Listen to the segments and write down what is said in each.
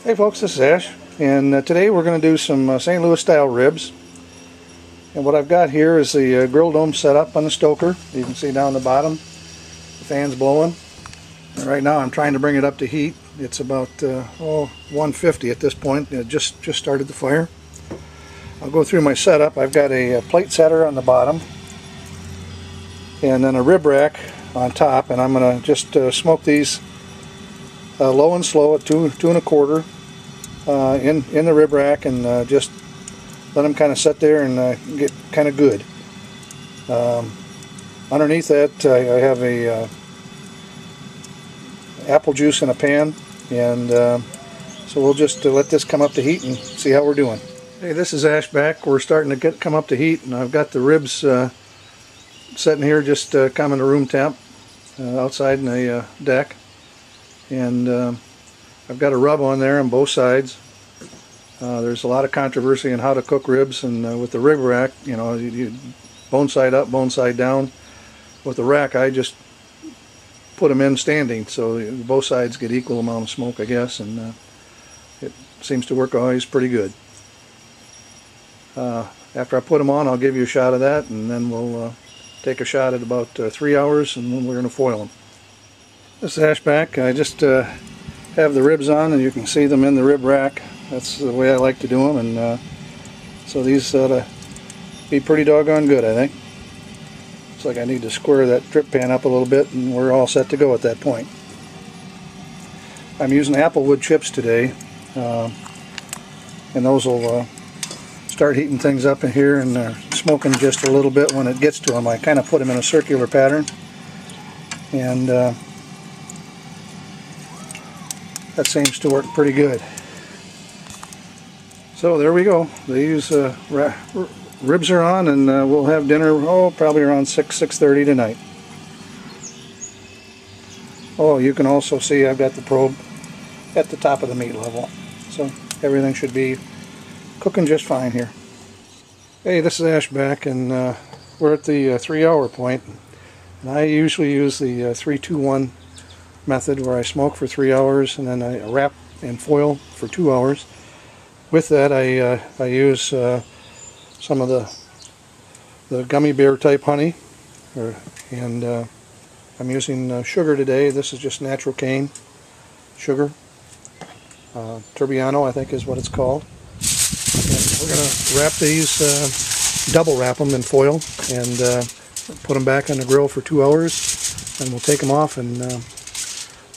Hey folks, this is Ash, and today we're going to do some St. Louis style ribs. And what I've got here is the grill dome set up on the stoker. You can see down the bottom the fan's blowing. And right now I'm trying to bring it up to heat. It's about 150 at this point. It just started the fire. I'll go through my setup. I've got a plate setter on the bottom and then a rib rack on top, and I'm going to just smoke these low and slow at 2 1/4 in the rib rack, and just let them kind of sit there and get kind of good. Underneath that I have a apple juice in a pan, and so we'll just let this come up to heat and see how we're doing. Hey, this is Ash back. We're starting to come up to heat, and I've got the ribs sitting here just coming to room temp outside in the deck, and I've got a rub on there on both sides. There's a lot of controversy on how to cook ribs, and with the rib rack, you know, you bone side up, bone side down. With the rack, I just put them in standing, so both sides get equal amount of smoke, I guess, and it seems to work always pretty good. After I put them on, I'll give you a shot of that, and then we'll take a shot at about 3 hours, and then we're going to foil them. This is Ash back. I just have the ribs on, and you can see them in the rib rack. That's the way I like to do them, and so these ought to be pretty doggone good, I think. Looks like I need to square that drip pan up a little bit, and we're all set to go at that point. I'm using applewood chips today, and those will start heating things up in here and smoking just a little bit when it gets to them. I kind of put them in a circular pattern, and that seems to work pretty good. So there we go. These ribs are on, and we'll have dinner probably around 6:30 tonight. Oh, you can also see I've got the probe at the top of the meat level, so everything should be cooking just fine here. Hey, this is Ash back, and we're at the 3-hour point, and I usually use the 3-2-1 method, where I smoke for 3 hours and then I wrap and foil for 2 hours. With that, I use some of the gummy bear type honey, and I'm using sugar today. This is just natural cane sugar. Turbiano, I think, is what it's called. And we're going to wrap these, double wrap them in foil, and put them back on the grill for 2 hours, and we'll take them off and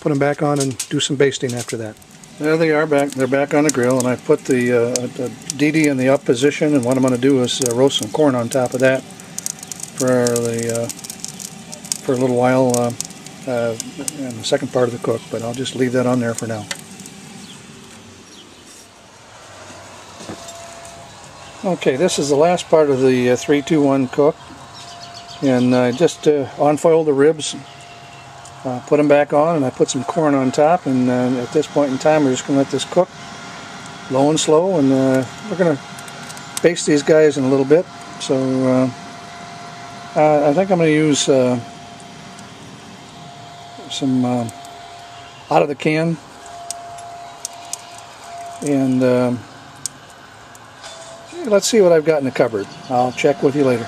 put them back on and do some basting after that. There they are back. They're back on the grill, and I put the DD in the up position, and what I'm going to do is roast some corn on top of that for a little while in the second part of the cook, but I'll just leave that on there for now. Okay, this is the last part of the 3-2-1 cook, and I just unfoiled the ribs, put them back on, and I put some corn on top, and at this point in time we're just going to let this cook low and slow, and we're going to baste these guys in a little bit. So I think I'm going to use some out of the can, and let's see what I've got in the cupboard. I'll check with you later.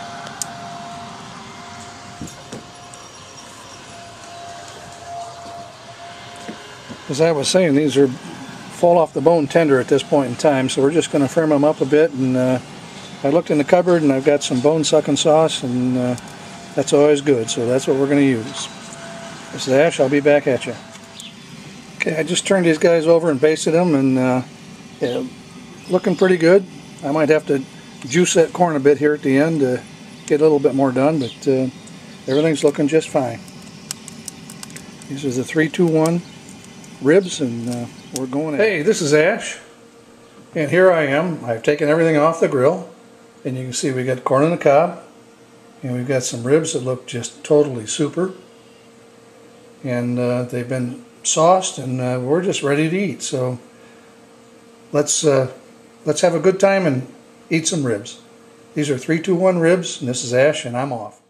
As I was saying, these are fall off the bone tender at this point in time, so we're just going to firm them up a bit. And I looked in the cupboard, and I've got some bone sucking sauce, and that's always good, so that's what we're going to use. This is Ash. I'll be back at you. Okay, I just turned these guys over and basted them, and yeah, looking pretty good. I might have to juice that corn a bit here at the end to get a little bit more done, but everything's looking just fine. These are the 3-2-1 ribs, and we're going in. Hey, this is Ash, and here I am. I've taken everything off the grill, and you can see we got corn on the cob, and we've got some ribs that look just totally super, and they've been sauced, and we're just ready to eat. So let's have a good time and eat some ribs. These are 3-2-1 ribs, and this is Ash, and I'm off.